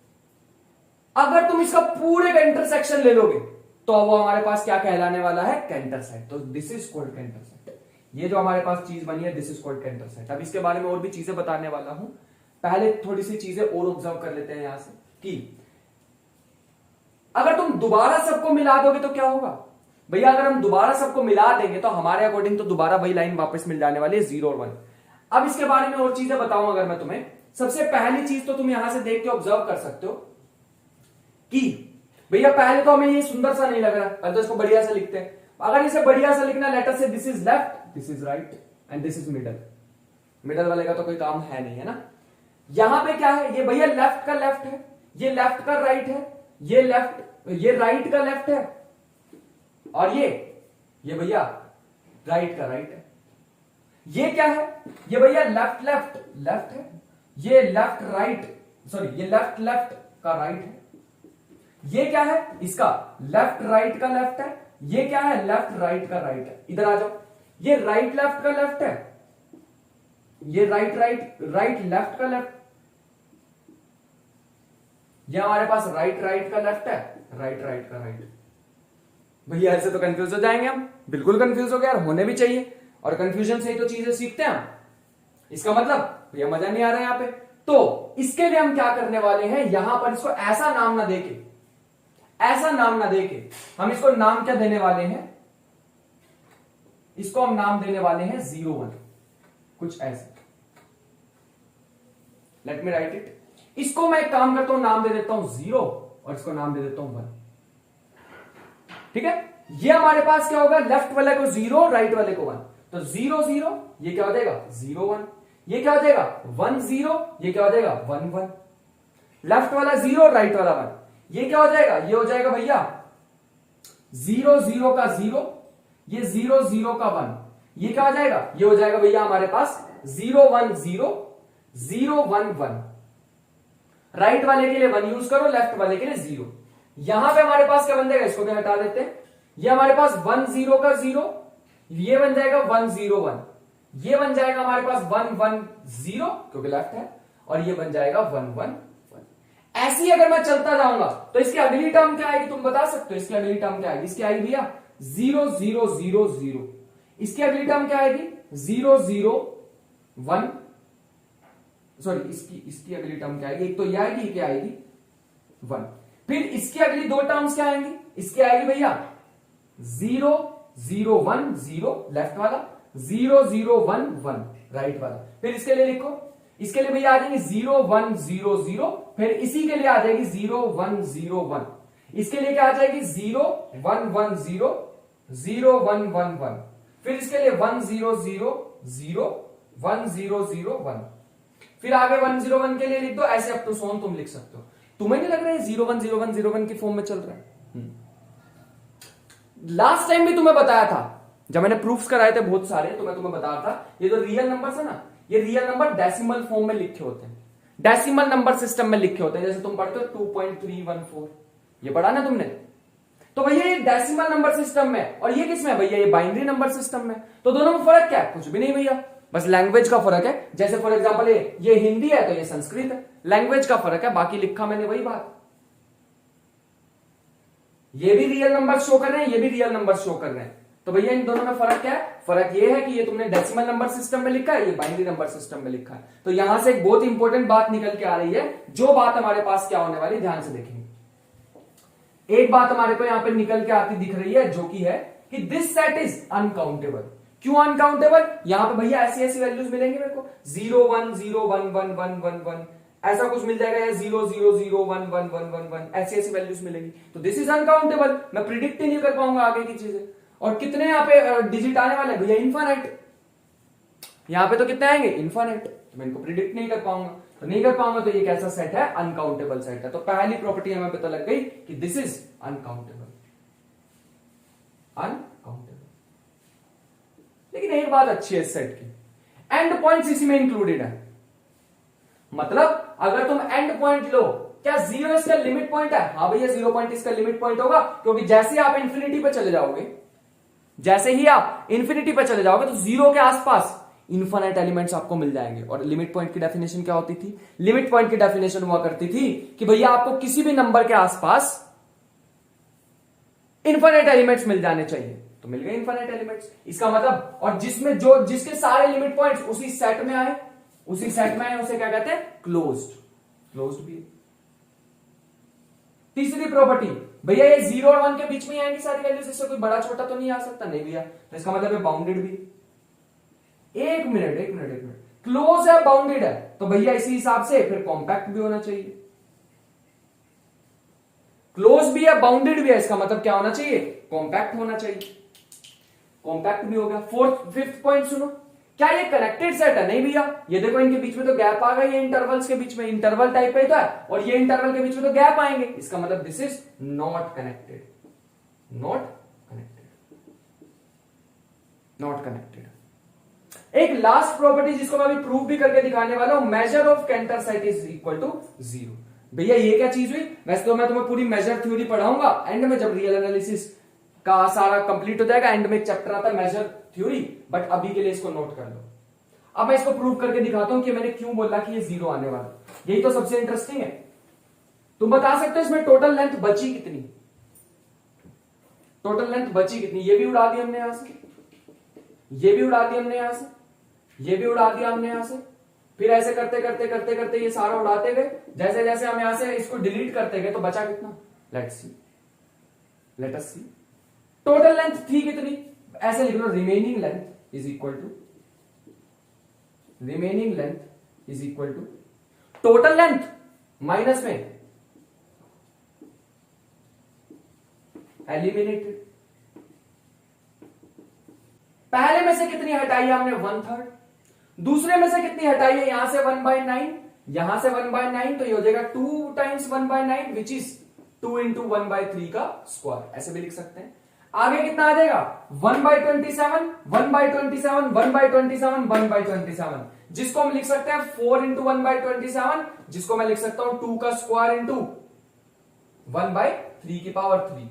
अगर तुम इसका पूरे का इंटरसेक्शन ले लोगे तो वो हमारे पास क्या कहलाने वाला है, कैंटर सेट। तो this is called Cantor set. ये जो हमारे पास चीज बनी है this is called Cantor set. अब इसके बारे में और भी चीजें बताने वाला हूं, पहले थोड़ी सी चीजें और ऑब्जर्व कर लेते हैं यहां से कि अगर तुम दोबारा सबको मिला दोगे तो क्या होगा भैया, अगर हम दोबारा सबको मिला देंगे तो हमारे अकॉर्डिंग तो दोबारा वही लाइन वापस मिल जाने वाली है 0 और 1। अब इसके बारे में और चीजें बताऊं अगर मैं तुम्हें, सबसे पहली चीज तो तुम यहां से देख के ऑब्जर्व कर सकते हो कि भैया पहले तो हमें ये सुंदर सा नहीं लग रहा, पहले तो इसको बढ़िया से लिखते हैं। अगर इसे बढ़िया से लिखना, लेटर से this is left, this is right and this is middle. Middle वाले का तो कोई काम है नहीं, है ना। यहां पे क्या है, ये भैया लेफ्ट का लेफ्ट है, ये लेफ्ट का राइट है, ये लेफ्ट, ये राइट का लेफ्ट है, और ये भैया राइट का राइट है। ये क्या है, ये भैया लेफ्ट लेफ्ट लेफ्ट है, ये लेफ्ट राइट, सॉरी ये लेफ्ट लेफ्ट का राइट है। ये क्या है, इसका लेफ्ट राइट का लेफ्ट है, ये क्या है, लेफ्ट राइट का राइट है। इधर आ जाओ, ये राइट लेफ्ट का लेफ्ट है, ये राइट राइट राइट लेफ्ट का लेफ्ट, ये हमारे पास राइट राइट का लेफ्ट है, राइट राइट का राइट। भैया ऐसे तो कंफ्यूज हो जाएंगे हम, बिल्कुल कंफ्यूज हो गया, और होने भी चाहिए, और कंफ्यूजन से ही तो चीजें सीखते हैं हम। इसका मतलब भैया मजा नहीं आ रहा है यहां पे, तो इसके लिए हम क्या करने वाले हैं, यहां पर इसको ऐसा नाम ना देके, ऐसा नाम ना देके हम इसको नाम क्या देने वाले हैं, इसको हम नाम देने वाले हैं 0 1, कुछ ऐसे। Let me right it. इसको मैं एक काम करता हूं, नाम दे देता हूं 0 और इसको नाम दे देता हूं 1, ठीक है। ये हमारे पास क्या होगा, लेफ्ट वाले को 0, राइट वाले को 1, तो 0 0, ये क्या हो जाएगा 0 1, ये क्या हो जाएगा 1 0, ये क्या हो जाएगा 1 1। लेफ्ट वाला 0, राइट वाला 1, ये क्या हो जाएगा, ये हो जाएगा भैया 0 0 का 0, ये 0 0 का 1, ये क्या हो जाएगा, ये हो जाएगा भैया हमारे पास 0 1 0 0 1 1। राइट वाले के लिए 1 यूज करो, लेफ्ट वाले के लिए 0। यहां पे हमारे पास क्या बन जाएगा, इसको भी हटा देते हैं, ये हमारे पास 1 0 का 0, ये बन जाएगा 1 0 1, ये बन जाएगा हमारे पास 1 1 0 क्योंकि लेफ्ट है, और ये बन जाएगा 1 1 1। ऐसे ही अगर मैं चलता जाऊंगा तो इसकी अगली टर्म क्या आएगी, तुम बता सकते हो इसकी अगली टर्म क्या आएगी, इसकी आएगी भैया 0 0 0 0। इसकी अगली टर्म क्या आएगी 0 0 1, सॉरी इसकी अगली टर्म क्या आएगी, एक तो ये आएगी, क्या आएगी 1। फिर इसकी अगली दो टर्म्स क्या आएंगी, इसकी आएगी भैया 0 0 1 0 लेफ्ट वाला, 0 0 1 1 राइट वाला। फिर इसके लिए लिखो, इसके लिए भैया आ जाएंगे 0 1 0 0, फिर इसी के लिए आ जाएगी 0 1 0 1, इसके लिए क्या आ जाएगी 0 1 1 0 0 1 1 1, फिर इसके लिए 1 0 0 0 1 0 0 1, फिर आगे 1 0 1 के लिए लिख दो, ऐसे अप टू सोन तुम लिख सकते हो। तुम्हें नहीं लग रहा है 0 1 0 1 0 1 की फॉर्म में चल रहा है। लास्ट टाइम भी तुम्हें बताया था, जब मैंने प्रूफ्स कराए थे बहुत सारे, तो मैं तुम्हें बता रहा था ये जो रियल नंबर्स है ना, ये रियल नंबर डेसिमल फॉर्म में लिखे होते हैं, डेसिमल नंबर सिस्टम में लिखे होते हैं। जैसे तुम पढ़ते हो 2.314, ये पढ़ा ना तुमने, तो भैया ये डेसिमल नंबर सिस्टम में, और ये किसमें है भैया, ये बाइनरी नंबर सिस्टम में। तो दोनों में फर्क क्या है, कुछ भी नहीं भैया, बस लैंग्वेज का फर्क है। जैसे फॉर एग्जांपल ये हिंदी है तो ये संस्कृत है, लैंग्वेज का फर्क है, बाकी लिखा मैंने वही बात। ये भी रियल नंबर शो कर रहे हैं, ये भी रियल नंबर शो कर रहे हैं, तो भैया इन दोनों में फर्क क्या है, फर्क ये है कि ये तुमने डेसिमल नंबर सिस्टम में लिखा है, ये बाइनरी नंबर सिस्टम में लिखा है। तो यहां से एक बहुत इंपॉर्टेंट बात निकल के आ रही है, जो बात हमारे पास क्या होने वाली, ध्यान से देखेंगे। एक बात हमारे को यहां पे निकल के आती दिख रही है, जो कि है कि दिस सेट इज अनकाउंटेबल। क्यों अनकाउंटेबल, यहां पे भैया ऐसी ऐसी वैल्यूज मिलेंगी मेरे को, 0 1 0 1 1 1 1 1 ऐसा कुछ मिल जाएगा, या 0 0 0 1 1 1 1 1 ऐसी ऐसी वैल्यूज मिलेंगी। तो दिस इज अनकाउंटेबल, मैं प्रिडिक्ट ही नहीं कर पाऊंगा आगे की चीजें। और कितने यहाँ पे डिजिट आने वाले भैया, इनफाइनाइट। यहां पे तो कितने आएंगे, इनफाइनाइट, तो मैं इनको प्रिडिक्ट नहीं कर पाऊंगा, तो नहीं कर पाऊंगा, तो ये कैसा सेट है, अनकाउंटेबल सेट है। तो पहली प्रॉपर्टी हमें पता लग गई कि दिस इज अनकाउंटेबल, अनकाउंटेबल। लेकिन एक बात अच्छी है इस सेट की, एंड पॉइंट्स इसी में इंक्लूडेड है। मतलब अगर तुम एंड पॉइंट लो, क्या जीरो इसका लिमिट पॉइंट है? हाँ भैया 0 पॉइंट इसका लिमिट पॉइंट होगा, क्योंकि जैसे ही आप इंफिनिटी पे चले जाओगे, जैसे ही आप इंफिनिटी पे चले जाओगे तो जीरो के आसपास इनफाइनाइट एलिमेंट्स आपको मिल जाएंगे। और लिमिट पॉइंट की डेफिनेशन क्या होती थी? लिमिट पॉइंट की डेफिनेशन हुआ करती थी कि भैया आपको किसी भी नंबर के आसपास इनफाइनाइट एलिमेंट्स मिल जाने चाहिए, तो मिल गए इनफाइनाइट एलिमेंट्स। इसका मतलब, और जिसमें जो जिसके सारे लिमिट पॉइंट्स उसी सेट में आए, उसी सेट में आए, उसे क्या कहते हैं? क्लोज्ड। क्लोज्ड भी। तीसरी प्रॉपर्टी, भैया ये 0 और 1 के बीच में ही आएंगी सारी वैल्यूज, इससे कोई बड़ा छोटा तो नहीं आ सकता? नहीं भैया, तो इसका मतलब है बाउंडेड भी। एक मिनट, क्लोज है, बाउंडेड है, तो भैया इसी हिसाब से फिर कॉम्पैक्ट भी होना चाहिए। क्लोज भी है, बाउंडेड भी है, इसका मतलब क्या होना चाहिए? कॉम्पैक्ट होना चाहिए। कॉम्पैक्ट भी हो गया। फिफ्थ पॉइंट सुनो, क्या ये कनेक्टेड सेट है? नहीं भैया, ये देखो इनके बीच में तो गैप आ गई है, इंटरवल्स के बीच में, इंटरवल टाइप का ही तो है, और ये इंटरवल के बीच में तो गैप आएंगे, इसका मतलब this is not connected. Not connected, not connected. एक लास्ट प्रॉपर्टी जिसको मैं अभी प्रूव भी करके दिखाने वाला हूं, measure of Cantor set is equal to 0। भैया ये क्या चीज हुई? वैसे तो मैं तुम्हें पूरी मेजर थ्योरी पढ़ाऊंगा एंड में, जब रियल एनालिसिस का सारा कंप्लीट हो जाएगा, एंड में एक चैप्टर आता है मेजर थ्योरी, बट अभी के लिए इसको नोट कर लो। अब मैं इसको प्रूव करके दिखाता हूं कि मैंने क्यों बोला कि ये 0 आने वाला। यही तो सबसे इंटरेस्टिंग है। तुम बता सकते हो इसमें टोटल लेंथ बची कितनी? टोटल लेंथ बची कितनी? ये भी उड़ा दी हमने यहां से, ये भी उड़ा दी हमने यहां से, ये भी उड़ा दिया हमने यहां से, फिर ऐसे करते करते करते करते ये सारा उड़ाते गए। जैसे जैसे हम यहां से इसको डिलीट करते गए तो बचा कितना? Let's see, let us see. Total length थी कितनी? ऐसे लिख लो, remaining length is equal to, remaining length is equal to total length minus में एलिमिनेटेड। पहले में से कितनी हटाई है हमने? 1/3। दूसरे में से कितनी हटाई है? यहां से 1/9, यहां से 1/9, तो ये हो जाएगा 2 टाइम्स 1/9 विच इज 2 इंटू 1/3 का स्क्वायर, ऐसे भी लिख सकते हैं। आगे कितना आ जाएगा? 1/27, 1/27, 1/27, 1/27, जिसको हम लिख सकते हैं 4 इंटू 1/27, जिसको मैं लिख सकता हूं 2 का स्क्वायर इंटू 1/3 की पावर 3।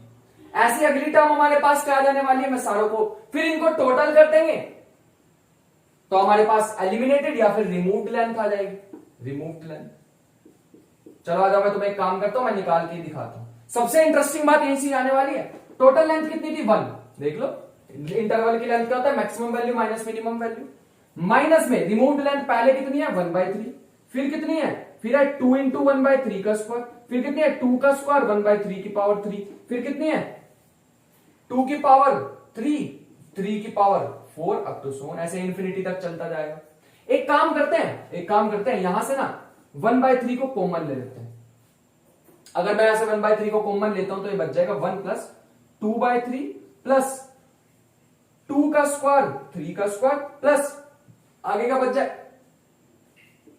ऐसी अगली टर्म हमारे पास क्या आ जाने वाली है? मैं सारों को फिर इनको टोटल कर देंगे तो हमारे पास एलिमिनेटेड या फिर रिमूव्ड लेंथ आ जाएगी, रिमूव्ड लेंथ। चलो आ जाओ, मैं तुम्हें एक काम करता हूं, मैं निकाल के दिखाता हूं। सबसे इंटरेस्टिंग बात यही सी आने वाली है। टोटल लेंथ कितनी थी? 1। देख लो, इंटरवल की लेंथ क्या होता है? Maximum value minus minimum value. Minus में रिमूव्ड लेंथ पहले कितनी है? 1/3। फिर कितनी है? फिर है 2 इंटू 1/3 का स्क्वायर। फिर कितनी है? 2 का स्क्वायर 1/3 की पावर 3। फिर कितनी है? 2 की पावर 3, 3 की power 4, up to so on, ऐसे इंफिनिटी तक चलता जाएगा। एक काम करते हैं, यहां से ना 1/3 को कॉमन ले लेते हैं। अगर मैं यहां से 1/3 को कॉमन लेता हूं तो ये बच जाएगा 1 प्लस 2/3 प्लस 2 का स्क्वायर 3 का स्क्वायर प्लस आगे का बच जाए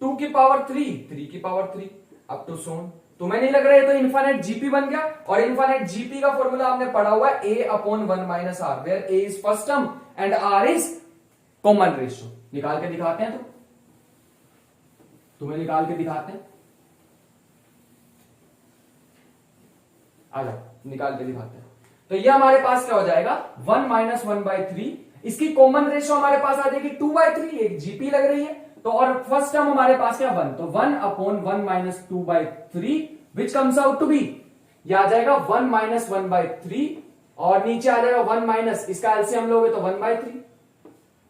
2 की पावर 3, 3 की power 3, up to so on. तुम्हें नहीं लग रहा है तो इनफाइनाइट जीपी बन गया? और इनफाइनाइट जीपी का फॉर्मूला आपने पढ़ा हुआ है a/1 minus r, where a is first term and r is common ratio. निकाल के दिखाते हैं, तो तुम्हें निकाल के दिखाते हैं, आ जाओ निकाल के दिखाते हैं। तो ये हमारे पास क्या हो जाएगा? 1 माइनस 1/3, इसकी कॉमन रेशियो हमारे पास आ जाएगी 2/3, एक जीपी लग रही है तो, और फर्स्ट टर्म हमारे पास क्या? 1, तो 1/1 minus 2/3 which comes out to be, यह आ जाएगा 1 माइनस 1/3 और नीचे आ जाएगा 1 माइनस, इसका एलसीएम लोगे तो 1/3,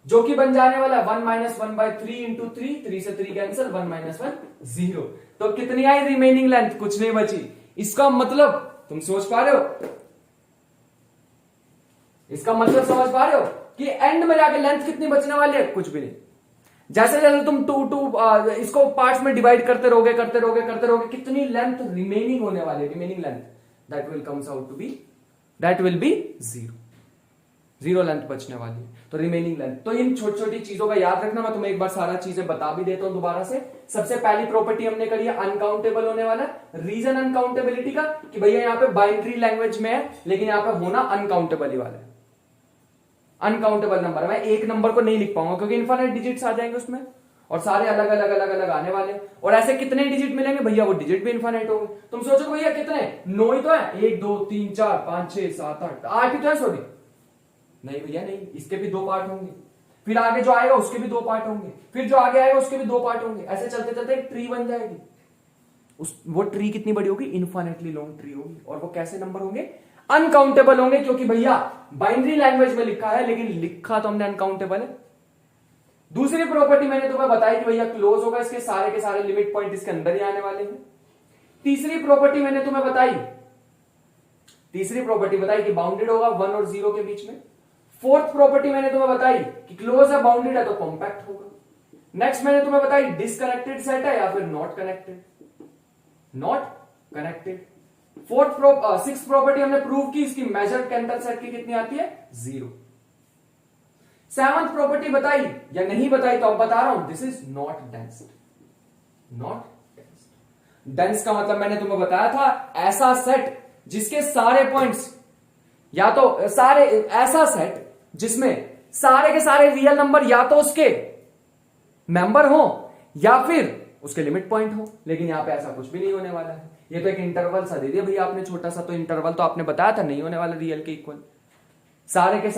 जो कि बन जाने वाला 1 माइनस 1/3 इंटू 3 से 3 कैंसिल, 1 माइनस 1 0। तो कितनी आई रिमेनिंग लेंथ? कुछ नहीं बची। इसका मतलब तुम सोच पा रहे हो? इसका मतलब समझ पा रहे हो कि एंड में जाके लेंथ कितनी बचने वाली है? कुछ भी नहीं। जैसे जैसे तुम इसको पार्ट्स में डिवाइड करते रहोगे, कितनी लेंथ रिमेनिंग होने वाली है? Remaining length that will comes out to be, that will be 0 length बचने वाली है, तो रिमेनिंग लेंथ। तो इन छोटी छोटी चीजों का याद रखना। मैं तुम्हें एक बार सारा चीजें बता भी देता हूं दोबारा से। सबसे पहली प्रॉपर्टी हमने करी है अनकाउंटेबल होने वाला, रीजन अनकाउंटेबिलिटी का, कि भैया यहाँ पे बाइनरी लैंग्वेज में है लेकिन यहाँ पे होना अनकाउंटेबल ही वाला है। अनकाउंटेबल नंबर, मैं एक नंबर को नहीं लिख पाऊंगा क्योंकि इनफाइनाइट डिजिट्स आ जाएंगे उसमें। और सारे अलग अलग अलग अलग आने वाले हैं। और ऐसे कितने डिजिट मिलेंगे भैया, वो डिजिट भी इनफाइनाइट होंगे। तुम सोचो भैया कितने, 9 ही तो है, 1 2 3 4 5 6 7 8 ही तो है। सॉरी नहीं भैया नहीं, इसके भी 2 पार्ट होंगे, फिर आगे जो आएगा उसके भी 2 पार्ट होंगे, फिर जो आगे आएगा उसके भी 2 पार्ट होंगे। ऐसे चलते चलते एक ट्री बन जाएगी। वो ट्री कितनी बड़ी होगी, इनफाइनेटली लॉन्ग ट्री होगी। और वो कैसे नंबर होंगे, अनकाउंटेबल होंगे, क्योंकि भैया बाइनरी लैंग्वेज में लिखा है, लेकिन लिखा तो हमने अनकाउंटेबल है। दूसरी प्रॉपर्टी मैंने तुम्हें बताई कि भैया क्लोज होगा, इसके सारे के सारे लिमिट पॉइंट इसके अंदर ही आने वाले हैं। तीसरी प्रॉपर्टी मैंने तुम्हें बताई, कि बाउंडेड होगा 1 और 0 के बीच में। फोर्थ प्रॉपर्टी मैंने तुम्हें बताई कि क्लोज है, बाउंडेड है तो कॉम्पैक्ट होगा। नेक्स्ट मैंने तुम्हें बताई डिसकनेक्टेड सेट है या फिर नॉट कनेक्टेड। सिक्स प्रॉपर्टी हमने प्रूव की, इसकी मेजर कैंटल सेट की कितनी आती है, 0। सेवंथ प्रॉपर्टी बताई या नहीं बताई तो अब बता रहा हूं, this is not densed. Dense का मतलब मैंने तुम्हें बताया था, ऐसा सेट जिसके सारे पॉइंट्स, या तो सारे, ऐसा सेट जिसमें सारे के सारे रियल नंबर या तो उसके मेंबर हो या फिर उसके लिमिट पॉइंट हो। लेकिन यहां पे ऐसा कुछ भी नहीं होने वाला है। ये तो एक इंटरवल सा दे दिया भैया आपने छोटा सा, तो इंटरवल तो आपने बताया था नहीं होने वाला रियल के इक्वल। सारे के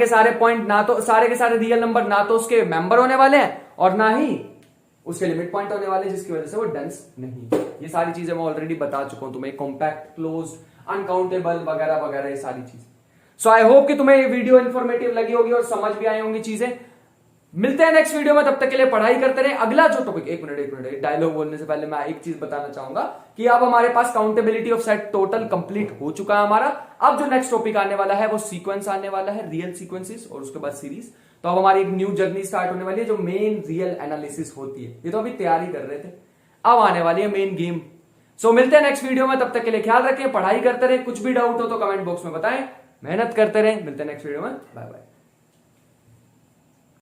सारे पॉइंट ना तो, सारे के सारे रियल नंबर ना तो उसके मेंबर होने वाले हैं और ना ही उसके लिमिट पॉइंट होने वाले, जिसकी वजह से वो डेंस नहीं। ये सारी चीजें मैं ऑलरेडी बता चुका हूं तुम्हें, कॉम्पैक्ट, क्लोज, अनकाउंटेबल वगैरह वगैरह, ये सारी चीजें। सो आई होप कि तुम्हें ये वीडियो इंफॉर्मेटिव लगी होगी और समझ भी आई होंगी चीजें। मिलते हैं नेक्स्ट वीडियो में, तब तक के लिए पढ़ाई करते रहे। अगला जो टॉपिक, एक मिनट डायलॉग बोलने से पहले मैं एक चीज बताना चाहूंगा कि अब हमारे पास countability of set total complete हो चुका है हमारा। अब जो नेक्स्ट टॉपिक आने वाला है वो सीक्वेंस आने वाला है, रियल सीक्वेंसेस, और उसके बाद सीरीज। तो अब हमारी एक न्यू जर्नी स्टार्ट होने वाली है, जो मेन रियल एनालिसिस होती है। ये तो अभी तैयारी कर रहे थे, अब आने वाली है मेन गेम। सो मिलते हैं नेक्स्ट वीडियो में, तब तक के लिए ख्याल रखें, पढ़ाई करते रहे। कुछ भी डाउट हो तो कमेंट बॉक्स में बताएं, मेहनत करते रहे। मिलते हैं नेक्स्ट वीडियो में, बाय बाय।